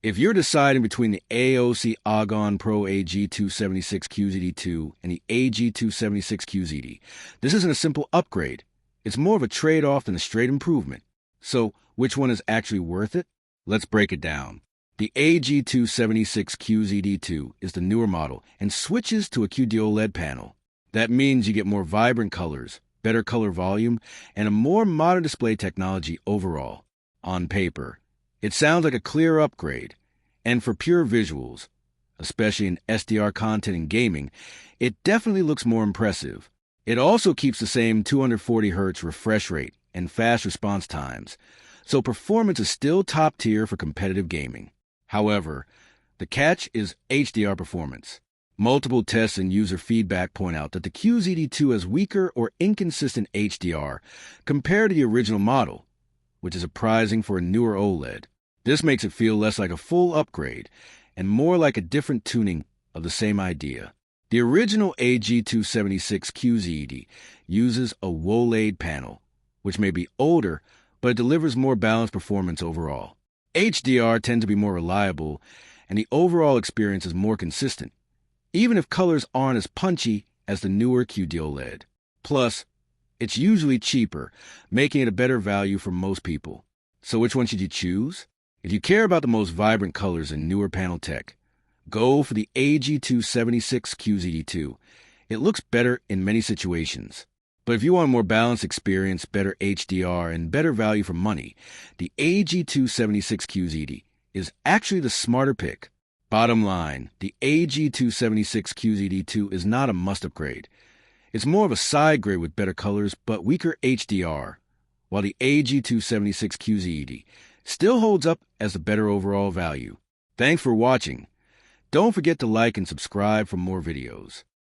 If you're deciding between the AOC Agon Pro AG276QZD2 and the AG276QZD, this isn't a simple upgrade. It's more of a trade-off than a straight improvement. So, which one is actually worth it? Let's break it down. The AG276QZD2 is the newer model and switches to a QD-OLED panel. That means you get more vibrant colors, better color volume, and a more modern display technology overall. On paper, it sounds like a clear upgrade, and for pure visuals, especially in SDR content and gaming, it definitely looks more impressive. It also keeps the same 240Hz refresh rate and fast response times, so performance is still top tier for competitive gaming. However, the catch is HDR performance. Multiple tests and user feedback point out that the QZD2 has weaker or inconsistent HDR compared to the original model, which is surprising for a newer OLED. This makes it feel less like a full upgrade and more like a different tuning of the same idea. The original AG276QZD uses a OLED panel, which may be older, but it delivers more balanced performance overall. HDR tends to be more reliable, and the overall experience is more consistent, even if colors aren't as punchy as the newer QD-OLED. Plus, it's usually cheaper, making it a better value for most people. So which one should you choose? If you care about the most vibrant colors and newer panel tech, go for the AG276QZD2. It looks better in many situations. But if you want a more balanced experience, better HDR, and better value for money, the AG276QZD is actually the smarter pick. Bottom line, the AG276QZD2 is not a must upgrade. It's more of a side grade with better colors but weaker HDR, while the AG276QZD still holds up as the better overall value. Thanks for watching. Don't forget to like and subscribe for more videos.